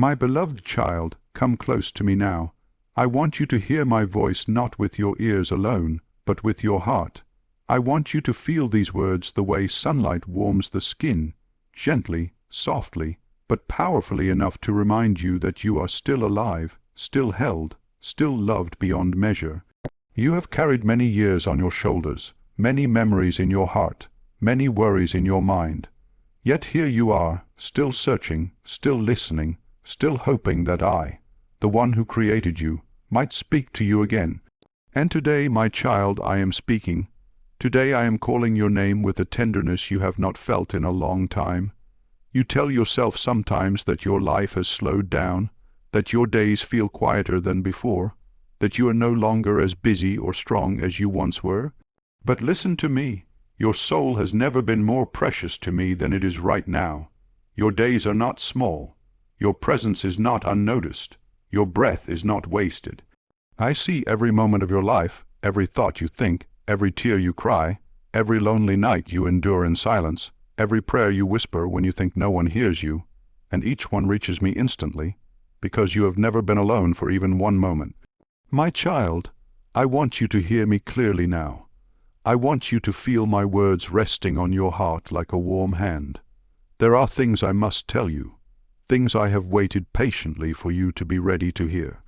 My beloved child, come close to me now. I want you to hear my voice not with your ears alone, but with your heart. I want you to feel these words the way sunlight warms the skin, gently, softly, but powerfully enough to remind you that you are still alive, still held, still loved beyond measure. You have carried many years on your shoulders, many memories in your heart, many worries in your mind. Yet here you are, still searching, still listening, still hoping that I, the one who created you, might speak to you again. And today, my child, I am speaking. Today I am calling your name with a tenderness you have not felt in a long time. You tell yourself sometimes that your life has slowed down, that your days feel quieter than before, that you are no longer as busy or strong as you once were. But listen to me. Your soul has never been more precious to me than it is right now. Your days are not small. Your presence is not unnoticed. Your breath is not wasted. I see every moment of your life, every thought you think, every tear you cry, every lonely night you endure in silence, every prayer you whisper when you think no one hears you, and each one reaches me instantly, because you have never been alone for even one moment. My child, I want you to hear me clearly now. I want you to feel my words resting on your heart like a warm hand. There are things I must tell you, things I have waited patiently for you to be ready to hear.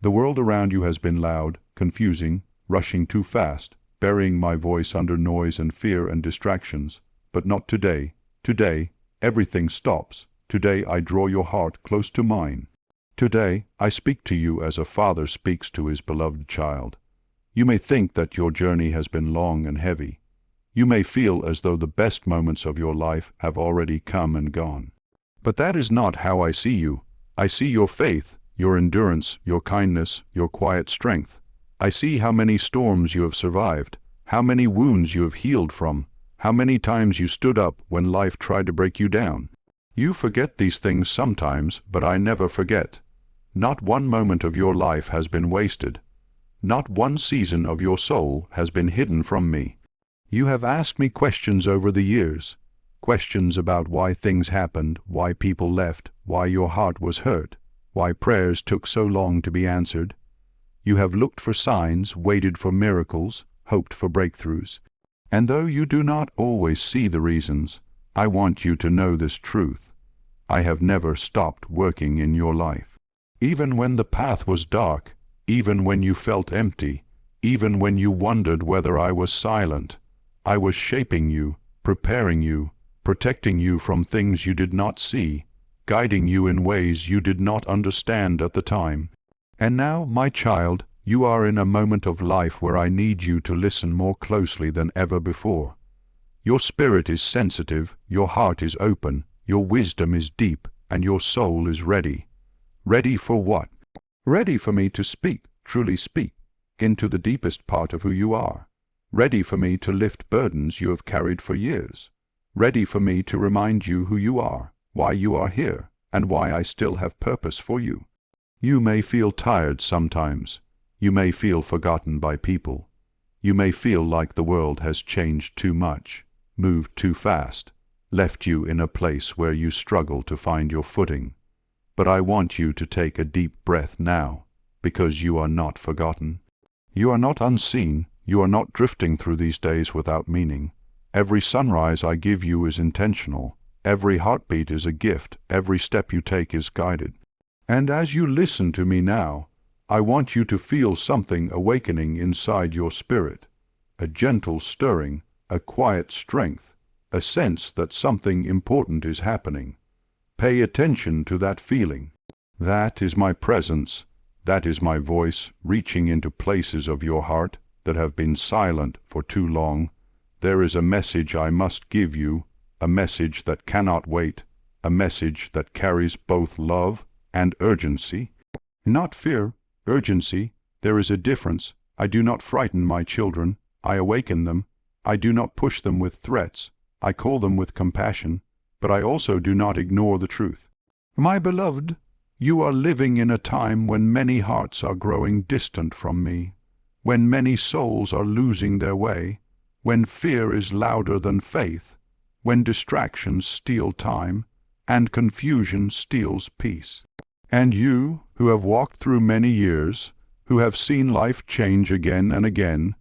The world around you has been loud, confusing, rushing too fast, burying my voice under noise and fear and distractions. But not today. Today, everything stops. Today I draw your heart close to mine. Today, I speak to you as a father speaks to his beloved child. You may think that your journey has been long and heavy. You may feel as though the best moments of your life have already come and gone. But that is not how I see you. I see your faith, your endurance, your kindness, your quiet strength. I see how many storms you have survived, how many wounds you have healed from, how many times you stood up when life tried to break you down. You forget these things sometimes, but I never forget. Not one moment of your life has been wasted. Not one season of your soul has been hidden from me. You have asked me questions over the years, questions about why things happened, why people left, why your heart was hurt, why prayers took so long to be answered. You have looked for signs, waited for miracles, hoped for breakthroughs. And though you do not always see the reasons, I want you to know this truth. I have never stopped working in your life. Even when the path was dark, even when you felt empty, even when you wondered whether I was silent, I was shaping you, preparing you, protecting you from things you did not see, guiding you in ways you did not understand at the time. And now, my child, you are in a moment of life where I need you to listen more closely than ever before. Your spirit is sensitive, your heart is open, your wisdom is deep, and your soul is ready. Ready for what? Ready for me to speak, truly speak, into the deepest part of who you are. Ready for me to lift burdens you have carried for years. Ready for me to remind you who you are, why you are here, and why I still have purpose for you. You may feel tired sometimes. You may feel forgotten by people. You may feel like the world has changed too much, moved too fast, left you in a place where you struggle to find your footing. But I want you to take a deep breath now, because you are not forgotten. You are not unseen. You are not drifting through these days without meaning. Every sunrise I give you is intentional. Every heartbeat is a gift. Every step you take is guided. And as you listen to me now, I want you to feel something awakening inside your spirit, a gentle stirring, a quiet strength, a sense that something important is happening. Pay attention to that feeling. That is my presence. That is my voice reaching into places of your heart that have been silent for too long. There is a message I must give you, a message that cannot wait, a message that carries both love and urgency. Not fear, urgency. There is a difference. I do not frighten my children. I awaken them. I do not push them with threats. I call them with compassion. But I also do not ignore the truth. My beloved, you are living in a time when many hearts are growing distant from me, when many souls are losing their way, when fear is louder than faith, when distractions steal time, and confusion steals peace. And you, who have walked through many years, who have seen life change again and again,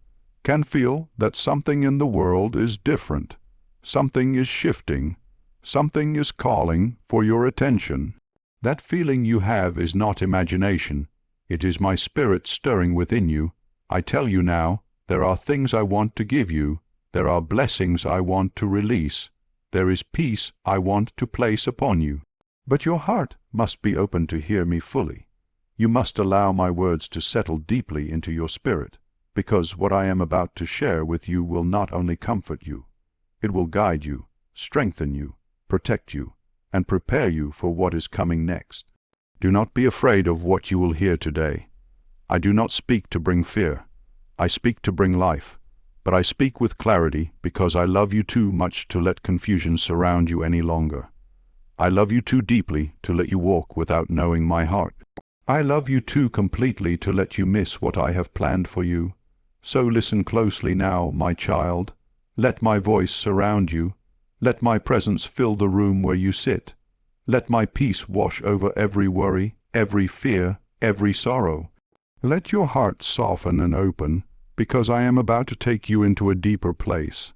can feel that something in the world is different. Something is shifting. Something is calling for your attention. That feeling you have is not imagination. It is my spirit stirring within you. I tell you now, there are things I want to give you. There are blessings I want to release. There is peace I want to place upon you. But your heart must be open to hear me fully. You must allow my words to settle deeply into your spirit, because what I am about to share with you will not only comfort you, it will guide you, strengthen you, protect you, and prepare you for what is coming next. Do not be afraid of what you will hear today. I do not speak to bring fear. I speak to bring life. But I speak with clarity because I love you too much to let confusion surround you any longer. I love you too deeply to let you walk without knowing my heart. I love you too completely to let you miss what I have planned for you. So listen closely now, my child. Let my voice surround you. Let my presence fill the room where you sit. Let my peace wash over every worry, every fear, every sorrow. Let your heart soften and open, because I am about to take you into a deeper place,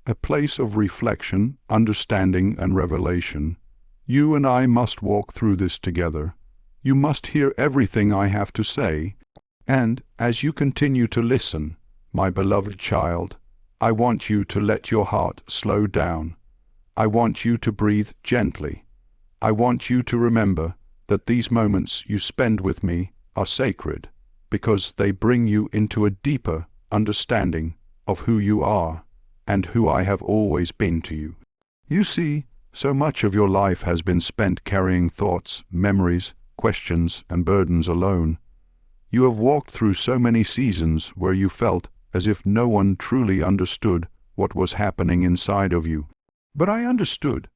a place of reflection, understanding, and revelation. You and I must walk through this together. You must hear everything I have to say, and as you continue to listen, my beloved child, I want you to let your heart slow down. I want you to breathe gently. I want you to remember that these moments you spend with me are sacred, because they bring you into a deeper understanding of who you are and who I have always been to you. You see, so much of your life has been spent carrying thoughts, memories, questions, and burdens alone. You have walked through so many seasons where you felt as if no one truly understood what was happening inside of you. But I understood.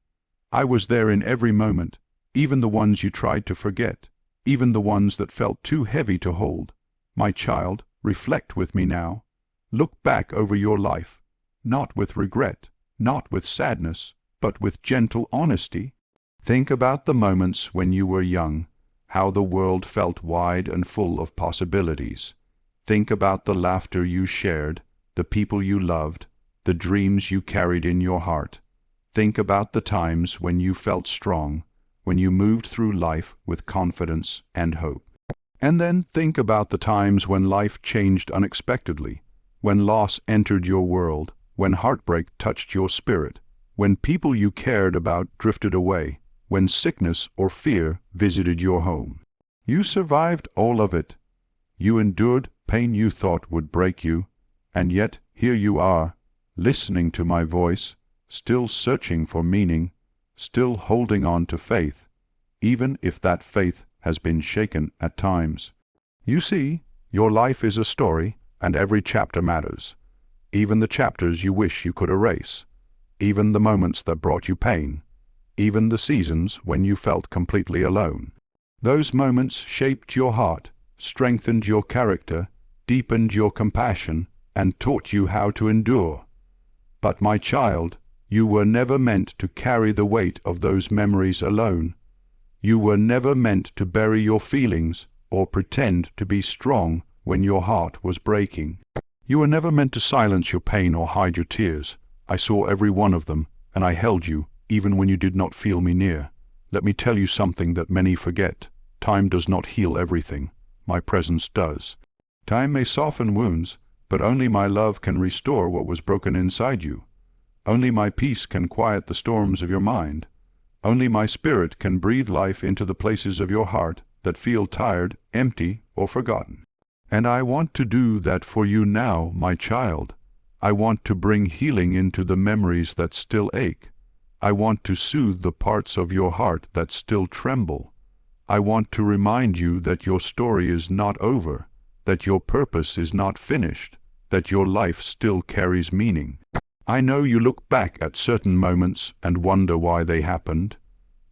I was there in every moment, even the ones you tried to forget, even the ones that felt too heavy to hold. My child, reflect with me now. Look back over your life, not with regret, not with sadness, but with gentle honesty. Think about the moments when you were young, how the world felt wide and full of possibilities. Think about the laughter you shared, the people you loved, the dreams you carried in your heart. Think about the times when you felt strong, when you moved through life with confidence and hope. And then think about the times when life changed unexpectedly, when loss entered your world, when heartbreak touched your spirit, when people you cared about drifted away, when sickness or fear visited your home. You survived all of it. You endured pain you thought would break you, and yet here you are, listening to my voice, still searching for meaning, still holding on to faith, even if that faith has been shaken at times. You see, your life is a story, and every chapter matters, even the chapters you wish you could erase, even the moments that brought you pain, even the seasons when you felt completely alone. Those moments shaped your heart, strengthened your character, deepened your compassion, and taught you how to endure. But my child, you were never meant to carry the weight of those memories alone. You were never meant to bury your feelings or pretend to be strong when your heart was breaking. You were never meant to silence your pain or hide your tears. I saw every one of them, and I held you, even when you did not feel me near. Let me tell you something that many forget. Time does not heal everything. My presence does. Time may soften wounds, but only my love can restore what was broken inside you. Only my peace can quiet the storms of your mind. Only my spirit can breathe life into the places of your heart that feel tired, empty, or forgotten. And I want to do that for you now, my child. I want to bring healing into the memories that still ache. I want to soothe the parts of your heart that still tremble. I want to remind you that your story is not over, that your purpose is not finished, that your life still carries meaning. I know you look back at certain moments and wonder why they happened.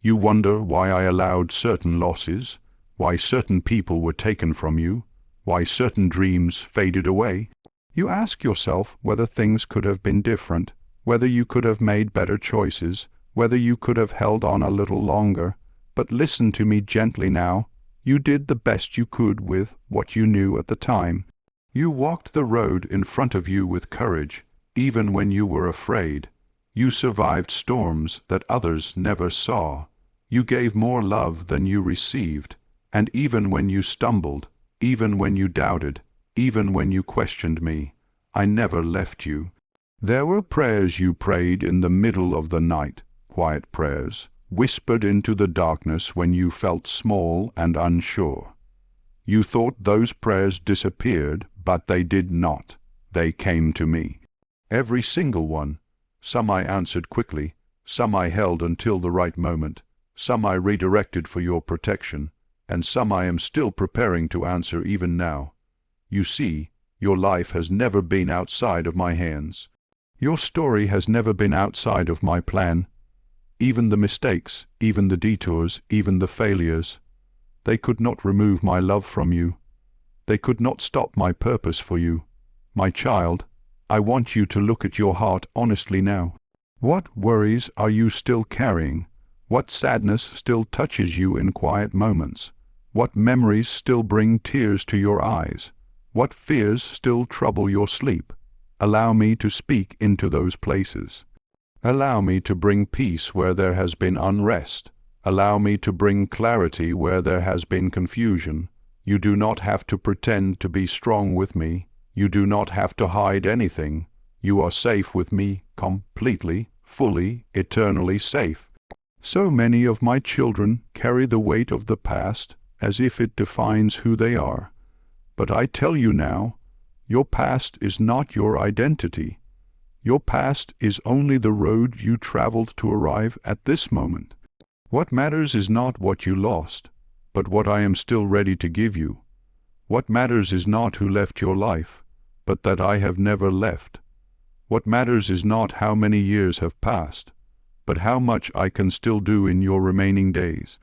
You wonder why I allowed certain losses, why certain people were taken from you, why certain dreams faded away. You ask yourself whether things could have been different, whether you could have made better choices, whether you could have held on a little longer. But listen to me gently now. You did the best you could with what you knew at the time. You walked the road in front of you with courage, even when you were afraid. You survived storms that others never saw. You gave more love than you received, and even when you stumbled, even when you doubted, even when you questioned me, I never left you. There were prayers you prayed in the middle of the night, quiet prayers, whispered into the darkness when you felt small and unsure. You thought those prayers disappeared, but they did not. They came to me. Every single one. Some I answered quickly, some I held until the right moment, some I redirected for your protection, and some I am still preparing to answer even now. You see, your life has never been outside of my hands. Your story has never been outside of my plan. Even the mistakes, even the detours, even the failures, they could not remove my love from you. They could not stop my purpose for you. My child, I want you to look at your heart honestly now. What worries are you still carrying? What sadness still touches you in quiet moments? What memories still bring tears to your eyes? What fears still trouble your sleep? Allow me to speak into those places. Allow me to bring peace where there has been unrest. Allow me to bring clarity where there has been confusion. You do not have to pretend to be strong with me. You do not have to hide anything. You are safe with me, completely, fully, eternally safe. So many of my children carry the weight of the past as if it defines who they are. But I tell you now, your past is not your identity. Your past is only the road you traveled to arrive at this moment. What matters is not what you lost, but what I am still ready to give you. What matters is not who left your life, but that I have never left. What matters is not how many years have passed, but how much I can still do in your remaining days.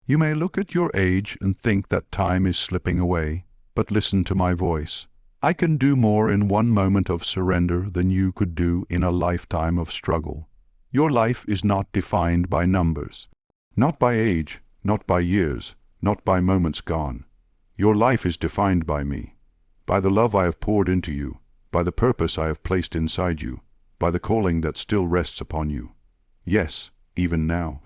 You may look at your age and think that time is slipping away, but listen to my voice. I can do more in one moment of surrender than you could do in a lifetime of struggle. Your life is not defined by numbers, not by age, not by years, not by moments gone. Your life is defined by me, by the love I have poured into you, by the purpose I have placed inside you, by the calling that still rests upon you. Yes, even now.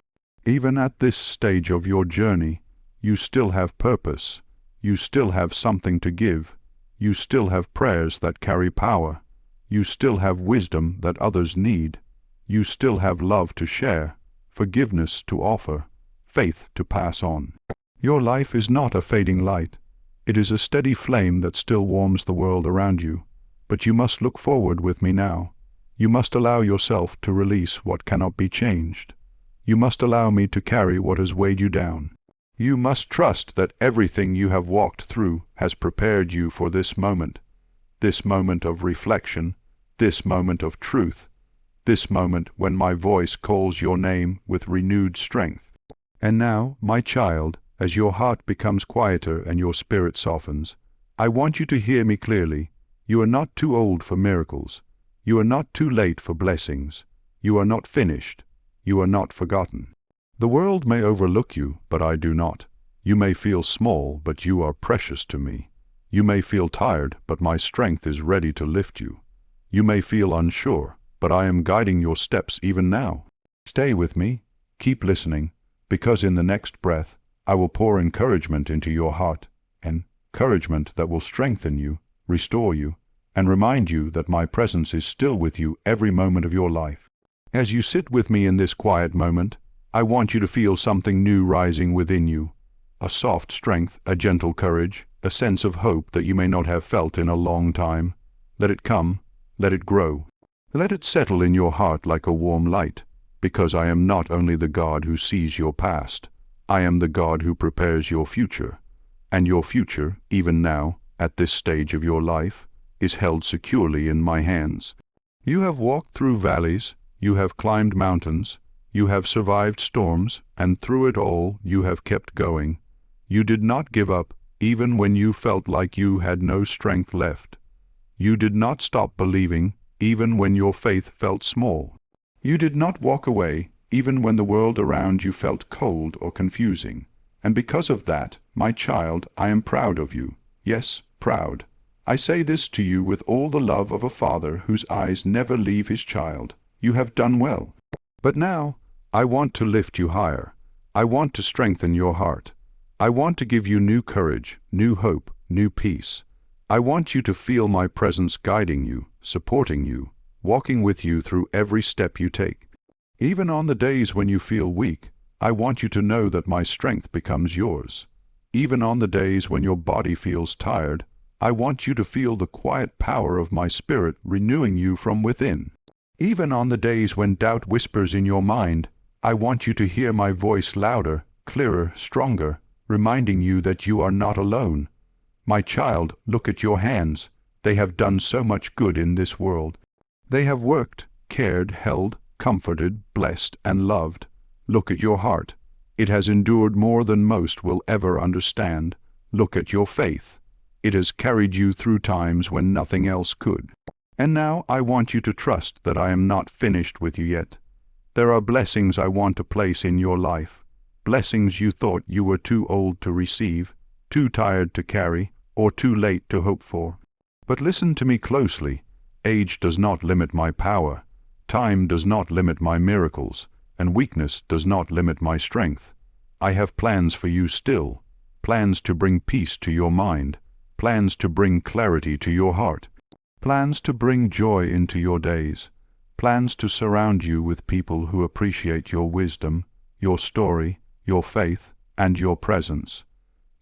Even at this stage of your journey, you still have purpose. You still have something to give. You still have prayers that carry power. You still have wisdom that others need. You still have love to share, forgiveness to offer, faith to pass on. Your life is not a fading light. It is a steady flame that still warms the world around you. But you must look forward with me now. You must allow yourself to release what cannot be changed. You must allow me to carry what has weighed you down. You must trust that everything you have walked through has prepared you for this moment of reflection, this moment of truth, this moment when my voice calls your name with renewed strength. And now, my child, as your heart becomes quieter and your spirit softens, I want you to hear me clearly. You are not too old for miracles. You are not too late for blessings. You are not finished. You are not forgotten. The world may overlook you, but I do not. You may feel small, but you are precious to me. You may feel tired, but my strength is ready to lift you. You may feel unsure, but I am guiding your steps even now. Stay with me, keep listening, because in the next breath, I will pour encouragement into your heart, encouragement that will strengthen you, restore you, and remind you that my presence is still with you every moment of your life. As you sit with me in this quiet moment, I want you to feel something new rising within you, a soft strength, a gentle courage, a sense of hope that you may not have felt in a long time. Let it come, let it grow. Let it settle in your heart like a warm light, because I am not only the God who sees your past, I am the God who prepares your future. And your future, even now, at this stage of your life, is held securely in my hands. You have walked through valleys, you have climbed mountains, you have survived storms, and through it all you have kept going. You did not give up, even when you felt like you had no strength left. You did not stop believing, even when your faith felt small. You did not walk away, even when the world around you felt cold or confusing. And because of that, my child, I am proud of you. Yes, proud. I say this to you with all the love of a father whose eyes never leave his child. You have done well. But now, I want to lift you higher. I want to strengthen your heart. I want to give you new courage, new hope, new peace. I want you to feel my presence guiding you, supporting you, walking with you through every step you take. Even on the days when you feel weak, I want you to know that my strength becomes yours. Even on the days when your body feels tired, I want you to feel the quiet power of my Spirit renewing you from within. Even on the days when doubt whispers in your mind, I want you to hear my voice louder, clearer, stronger, reminding you that you are not alone. My child, look at your hands. They have done so much good in this world. They have worked, cared, held, comforted, blessed, and loved. Look at your heart. It has endured more than most will ever understand. Look at your faith. It has carried you through times when nothing else could. And now I want you to trust that I am not finished with you yet. There are blessings I want to place in your life. Blessings you thought you were too old to receive, too tired to carry, or too late to hope for. But listen to me closely. Age does not limit my power. Time does not limit my miracles, and weakness does not limit my strength. I have plans for you still, plans to bring peace to your mind, plans to bring clarity to your heart, plans to bring joy into your days, plans to surround you with people who appreciate your wisdom, your story, your faith, and your presence.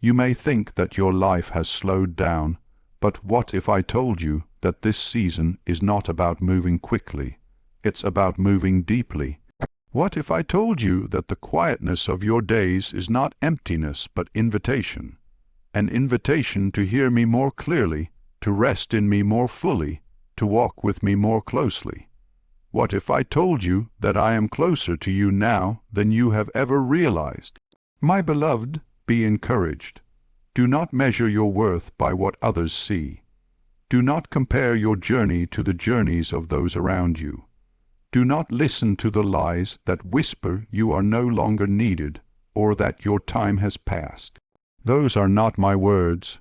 You may think that your life has slowed down, but what if I told you that this season is not about moving quickly? It's about moving deeply. What if I told you that the quietness of your days is not emptiness but invitation? An invitation to hear me more clearly, to rest in me more fully, to walk with me more closely. What if I told you that I am closer to you now than you have ever realized? My beloved, be encouraged. Do not measure your worth by what others see. Do not compare your journey to the journeys of those around you. Do not listen to the lies that whisper you are no longer needed or that your time has passed. Those are not my words.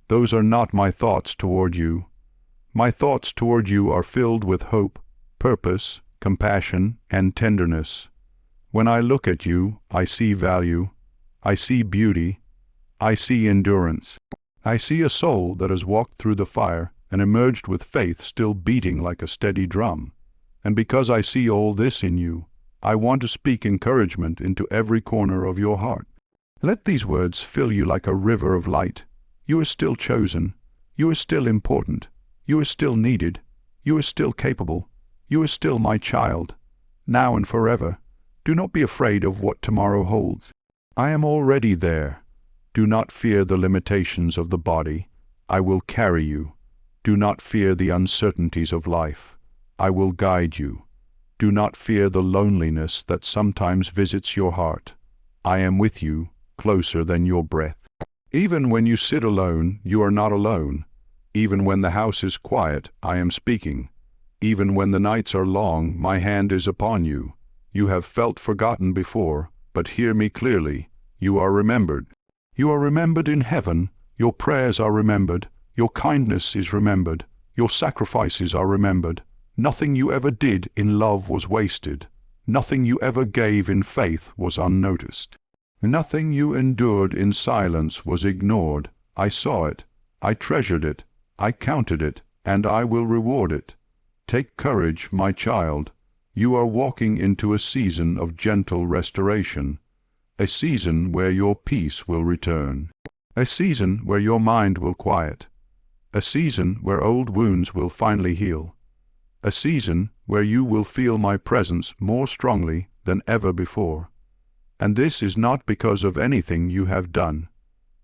Those are not my thoughts toward you. My thoughts toward you are filled with hope, purpose, compassion, and tenderness. When I look at you, I see value. I see beauty. I see endurance. I see a soul that has walked through the fire and emerged with faith still beating like a steady drum. And because I see all this in you, I want to speak encouragement into every corner of your heart. Let these words fill you like a river of light. You are still chosen. You are still important. You are still needed. You are still capable. You are still my child. Now and forever. Do not be afraid of what tomorrow holds. I am already there. Do not fear the limitations of the body. I will carry you. Do not fear the uncertainties of life. I will guide you. Do not fear the loneliness that sometimes visits your heart. I am with you, closer than your breath. Even when you sit alone, you are not alone. Even when the house is quiet, I am speaking. Even when the nights are long, my hand is upon you. You have felt forgotten before, but hear me clearly. You are remembered. You are remembered in heaven. Your prayers are remembered. Your kindness is remembered. Your sacrifices are remembered. Nothing you ever did in love was wasted. Nothing you ever gave in faith was unnoticed. Nothing you endured in silence was ignored. I saw it. I treasured it. I counted it, and I will reward it. Take courage, my child. You are walking into a season of gentle restoration, a season where your peace will return, a season where your mind will quiet, a season where old wounds will finally heal, a season where you will feel my presence more strongly than ever before. And this is not because of anything you have done.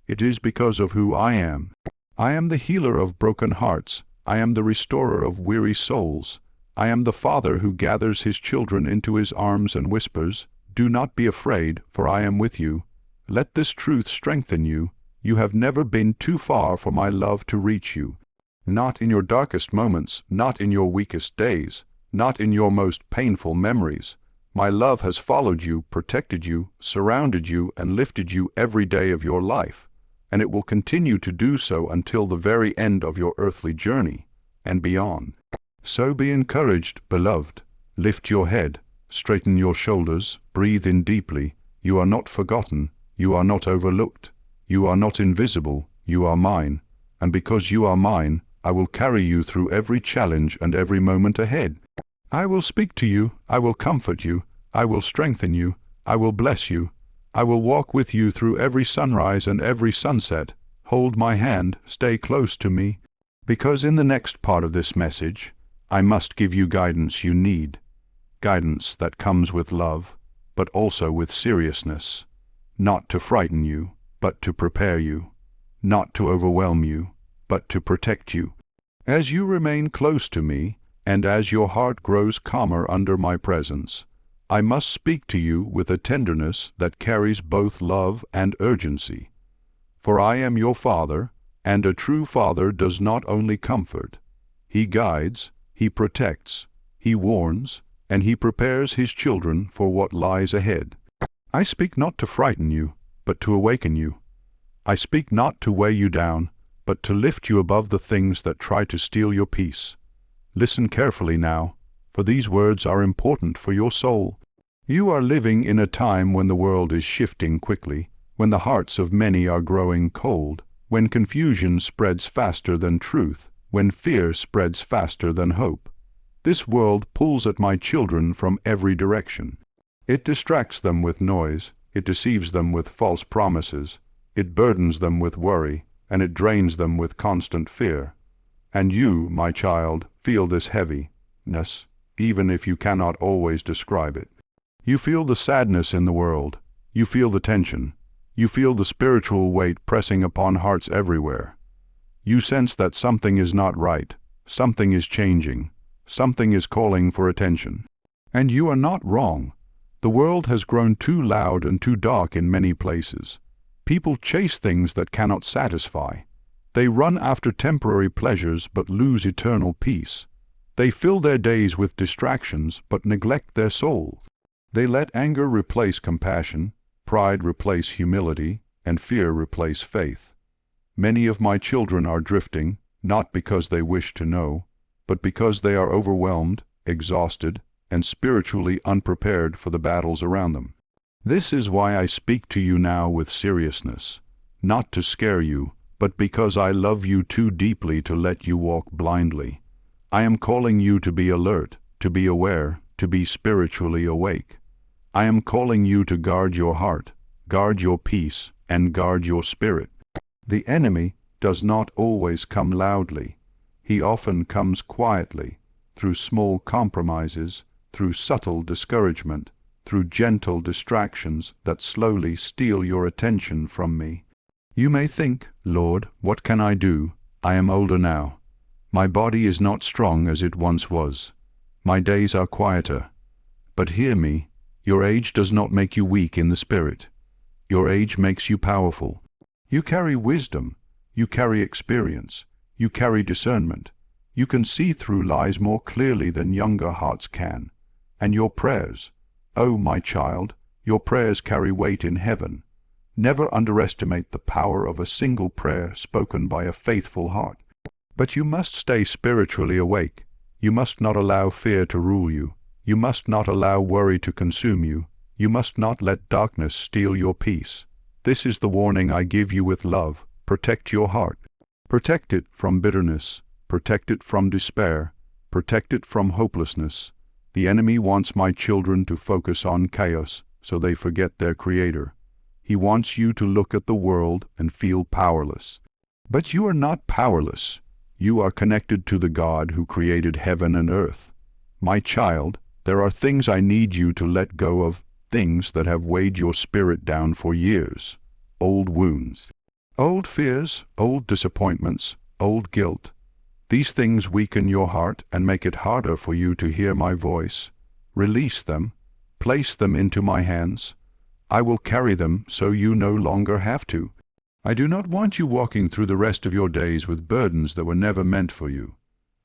It is because of who I am. I am the healer of broken hearts. I am the restorer of weary souls. I am the Father who gathers his children into his arms and whispers, "Do not be afraid, for I am with you." Let this truth strengthen you. You have never been too far for my love to reach you. Not in your darkest moments, not in your weakest days, not in your most painful memories. My love has followed you, protected you, surrounded you, and lifted you every day of your life, and it will continue to do so until the very end of your earthly journey and beyond. So be encouraged, beloved. Lift your head, straighten your shoulders, breathe in deeply. You are not forgotten, you are not overlooked, you are not invisible, you are mine, and because you are mine, I will carry you through every challenge and every moment ahead. I will speak to you, I will comfort you, I will strengthen you, I will bless you, I will walk with you through every sunrise and every sunset. Hold my hand, stay close to me, because in the next part of this message, I must give you guidance you need, guidance that comes with love, but also with seriousness, not to frighten you, but to prepare you, not to overwhelm you, but to protect you. As you remain close to me, and as your heart grows calmer under my presence, I must speak to you with a tenderness that carries both love and urgency. For I am your Father, and a true Father does not only comfort. He guides, he protects, he warns, and he prepares his children for what lies ahead. I speak not to frighten you, but to awaken you. I speak not to weigh you down, but to lift you above the things that try to steal your peace. Listen carefully now, for these words are important for your soul. You are living in a time when the world is shifting quickly, when the hearts of many are growing cold, when confusion spreads faster than truth, when fear spreads faster than hope. This world pulls at my children from every direction. It distracts them with noise, it deceives them with false promises, it burdens them with worry, and it drains them with constant fear. And you, my child, feel this heaviness, even if you cannot always describe it. You feel the sadness in the world, you feel the tension, you feel the spiritual weight pressing upon hearts everywhere. You sense that something is not right, something is changing, something is calling for attention. And you are not wrong. The world has grown too loud and too dark in many places. People chase things that cannot satisfy. They run after temporary pleasures but lose eternal peace. They fill their days with distractions but neglect their souls. They let anger replace compassion, pride replace humility, and fear replace faith. Many of my children are drifting, not because they wish to know, but because they are overwhelmed, exhausted, and spiritually unprepared for the battles around them. This is why I speak to you now with seriousness, not to scare you, but because I love you too deeply to let you walk blindly. I am calling you to be alert, to be aware, to be spiritually awake. I am calling you to guard your heart, guard your peace, and guard your spirit. The enemy does not always come loudly. He often comes quietly, through small compromises, through subtle discouragement, through gentle distractions that slowly steal your attention from me. You may think, Lord, what can I do? I am older now. My body is not strong as it once was. My days are quieter. But hear me, your age does not make you weak in the spirit. Your age makes you powerful. You carry wisdom, you carry experience, you carry discernment. You can see through lies more clearly than younger hearts can. And your prayers, oh my child, your prayers carry weight in heaven. Never underestimate the power of a single prayer spoken by a faithful heart. But you must stay spiritually awake. You must not allow fear to rule you. You must not allow worry to consume you. You must not let darkness steal your peace. This is the warning I give you with love. Protect your heart. Protect it from bitterness. Protect it from despair. Protect it from hopelessness. The enemy wants my children to focus on chaos so they forget their Creator. He wants you to look at the world and feel powerless. But you are not powerless. You are connected to the God who created heaven and earth. My child, there are things I need you to let go of, things that have weighed your spirit down for years. Old wounds, old fears, old disappointments, old guilt. These things weaken your heart and make it harder for you to hear my voice. Release them, place them into my hands. I will carry them so you no longer have to. I do not want you walking through the rest of your days with burdens that were never meant for you.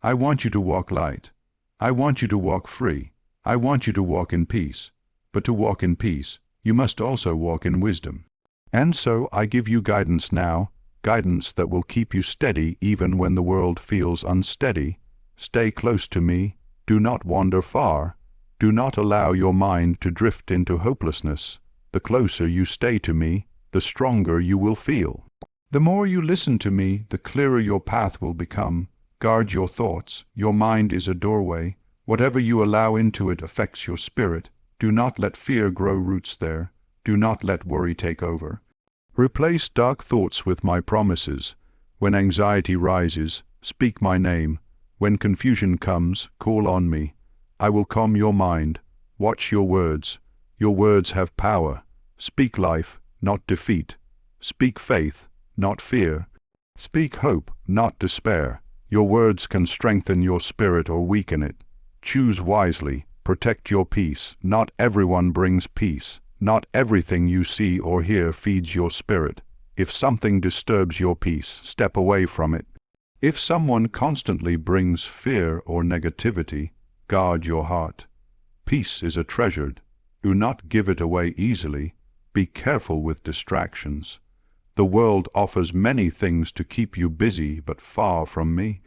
I want you to walk light. I want you to walk free. I want you to walk in peace. but to walk in peace, you must also walk in wisdom. And so I give you guidance now, guidance that will keep you steady even when the world feels unsteady. Stay close to me, do not wander far, do not allow your mind to drift into hopelessness. The closer you stay to me, the stronger you will feel. The more you listen to me, the clearer your path will become. Guard your thoughts, your mind is a doorway. Whatever you allow into it affects your spirit. Do not let fear grow roots there. Do not let worry take over. Replace dark thoughts with my promises. When anxiety rises, speak my name. When confusion comes, call on me. I will calm your mind. Watch your words. Your words have power. Speak life, not defeat. Speak faith, not fear. Speak hope, not despair. Your words can strengthen your spirit or weaken it. Choose wisely. Protect your peace. Not everyone brings peace. Not everything you see or hear feeds your spirit. If something disturbs your peace, step away from it. If someone constantly brings fear or negativity, guard your heart. Peace is a treasure. Do not give it away easily. Be careful with distractions. The world offers many things to keep you busy, but far from me.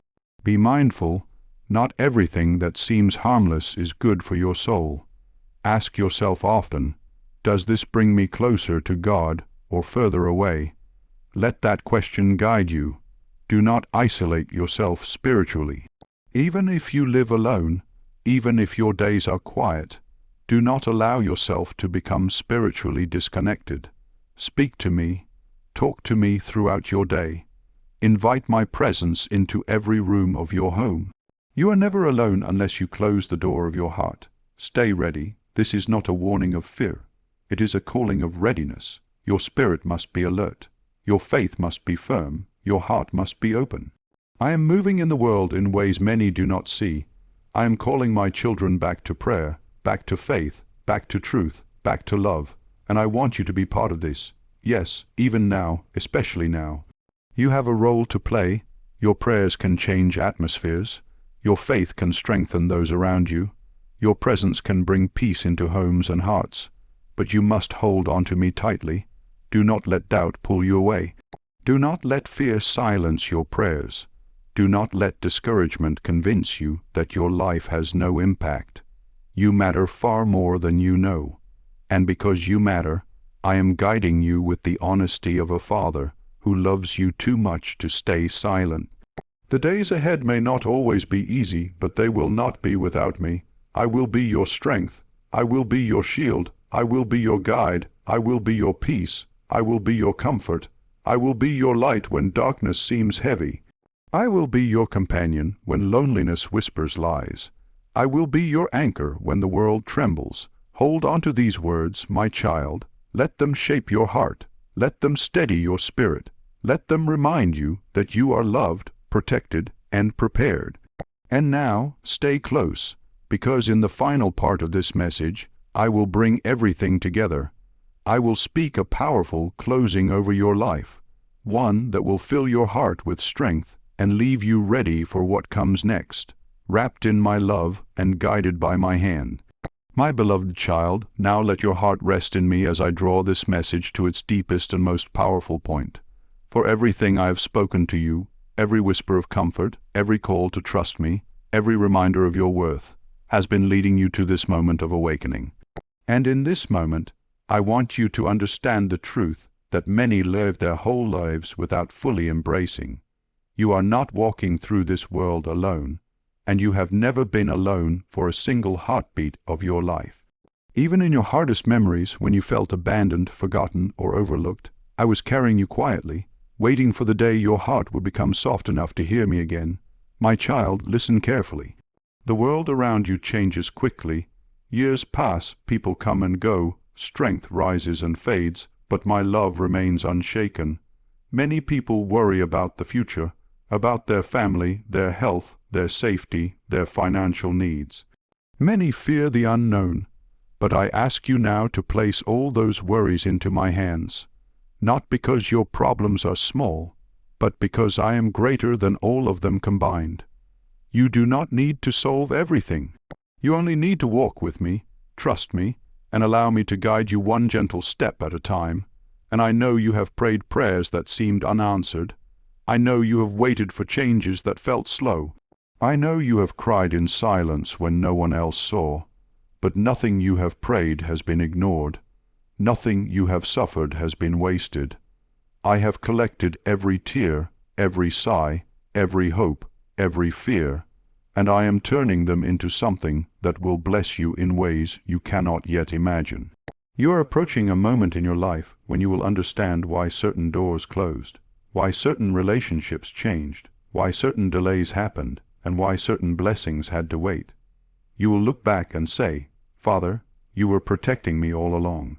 Be mindful. Not everything that seems harmless is good for your soul. Ask yourself often, does this bring me closer to God or further away? Let that question guide you. Do not isolate yourself spiritually. Even if you live alone, even if your days are quiet, do not allow yourself to become spiritually disconnected. Speak to me. Talk to me throughout your day. Invite my presence into every room of your home. You are never alone unless you close the door of your heart. Stay ready. This is not a warning of fear. It is a calling of readiness. Your spirit must be alert. Your faith must be firm. Your heart must be open. I am moving in the world in ways many do not see. I am calling my children back to prayer, back to faith, back to truth, back to love. And I want you to be part of this. Yes, even now, especially now. You have a role to play. Your prayers can change atmospheres. Your faith can strengthen those around you. Your presence can bring peace into homes and hearts. But you must hold on to me tightly. Do not let doubt pull you away. Do not let fear silence your prayers. Do not let discouragement convince you that your life has no impact. You matter far more than you know. And because you matter, I am guiding you with the honesty of a father who loves you too much to stay silent. The days ahead may not always be easy, but they will not be without me. I will be your strength. I will be your shield. I will be your guide. I will be your peace. I will be your comfort. I will be your light when darkness seems heavy. I will be your companion when loneliness whispers lies. I will be your anchor when the world trembles. Hold on to these words, my child. Let them shape your heart. Let them steady your spirit. Let them remind you that you are loved, protected, and prepared. And now, stay close, because in the final part of this message, I will bring everything together. I will speak a powerful closing over your life, one that will fill your heart with strength and leave you ready for what comes next, wrapped in my love and guided by my hand. My beloved child, now let your heart rest in me as I draw this message to its deepest and most powerful point. For everything I have spoken to you, every whisper of comfort, every call to trust me, every reminder of your worth, has been leading you to this moment of awakening. And in this moment, I want you to understand the truth that many live their whole lives without fully embracing. You are not walking through this world alone, and you have never been alone for a single heartbeat of your life. Even in your hardest memories, when you felt abandoned, forgotten, or overlooked, I was carrying you quietly, waiting for the day your heart would become soft enough to hear me again. My child, listen carefully. The world around you changes quickly. Years pass, people come and go, strength rises and fades, but my love remains unshaken. Many people worry about the future, about their family, their health, their safety, their financial needs. Many fear the unknown, but I ask you now to place all those worries into my hands, not because your problems are small, but because I am greater than all of them combined. You do not need to solve everything. You only need to walk with me, trust me, and allow me to guide you one gentle step at a time. And I know you have prayed prayers that seemed unanswered. I know you have waited for changes that felt slow. I know you have cried in silence when no one else saw. But nothing you have prayed has been ignored. Nothing you have suffered has been wasted. I have collected every tear, every sigh, every hope, every fear, and I am turning them into something that will bless you in ways you cannot yet imagine. You are approaching a moment in your life when you will understand why certain doors closed, why certain relationships changed, why certain delays happened, and why certain blessings had to wait. You will look back and say, "Father, you were protecting me all along."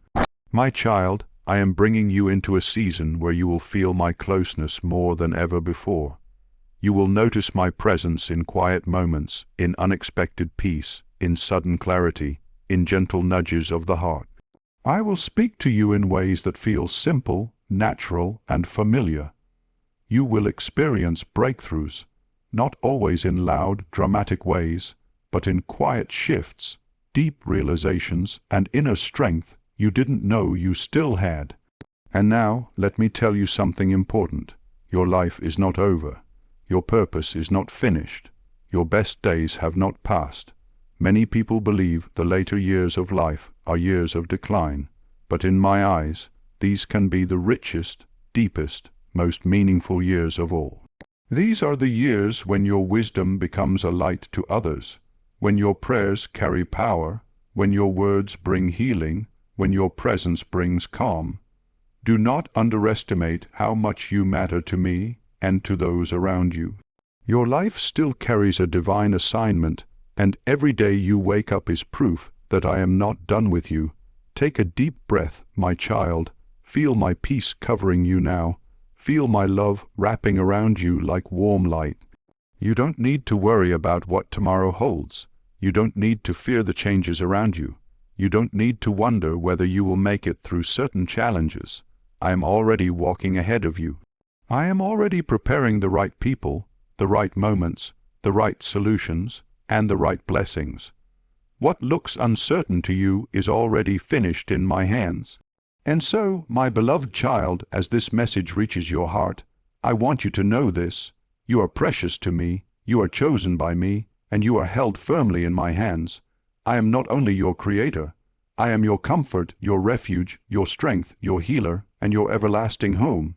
My child, I am bringing you into a season where you will feel my closeness more than ever before. You will notice my presence in quiet moments, in unexpected peace, in sudden clarity, in gentle nudges of the heart. I will speak to you in ways that feel simple, natural, and familiar. You will experience breakthroughs, not always in loud, dramatic ways, but in quiet shifts, deep realizations, and inner strength you didn't know you still had. And now, let me tell you something important. Your life is not over. Your purpose is not finished. Your best days have not passed. Many people believe the later years of life are years of decline, but in my eyes, these can be the richest, deepest, most meaningful years of all. These are the years when your wisdom becomes a light to others, when your prayers carry power, when your words bring healing, when your presence brings calm. Do not underestimate how much you matter to me and to those around you. Your life still carries a divine assignment, and every day you wake up is proof that I am not done with you. Take a deep breath, my child. Feel my peace covering you now. Feel my love wrapping around you like warm light. You don't need to worry about what tomorrow holds. You don't need to fear the changes around you. You don't need to wonder whether you will make it through certain challenges. I am already walking ahead of you. I am already preparing the right people, the right moments, the right solutions, and the right blessings. What looks uncertain to you is already finished in my hands. And so, my beloved child, as this message reaches your heart, I want you to know this. You are precious to me, you are chosen by me, and you are held firmly in my hands. I am not only your creator, I am your comfort, your refuge, your strength, your healer, and your everlasting home.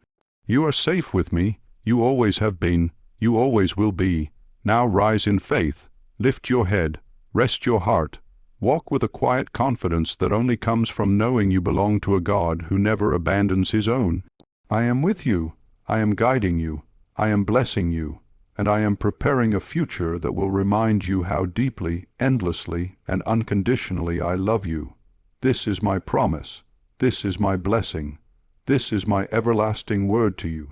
You are safe with me, you always have been, you always will be. Now rise in faith, lift your head, rest your heart, walk with a quiet confidence that only comes from knowing you belong to a God who never abandons his own. I am with you, I am guiding you, I am blessing you, and I am preparing a future that will remind you how deeply, endlessly, and unconditionally I love you. This is my promise, this is my blessing, this is my everlasting word to you.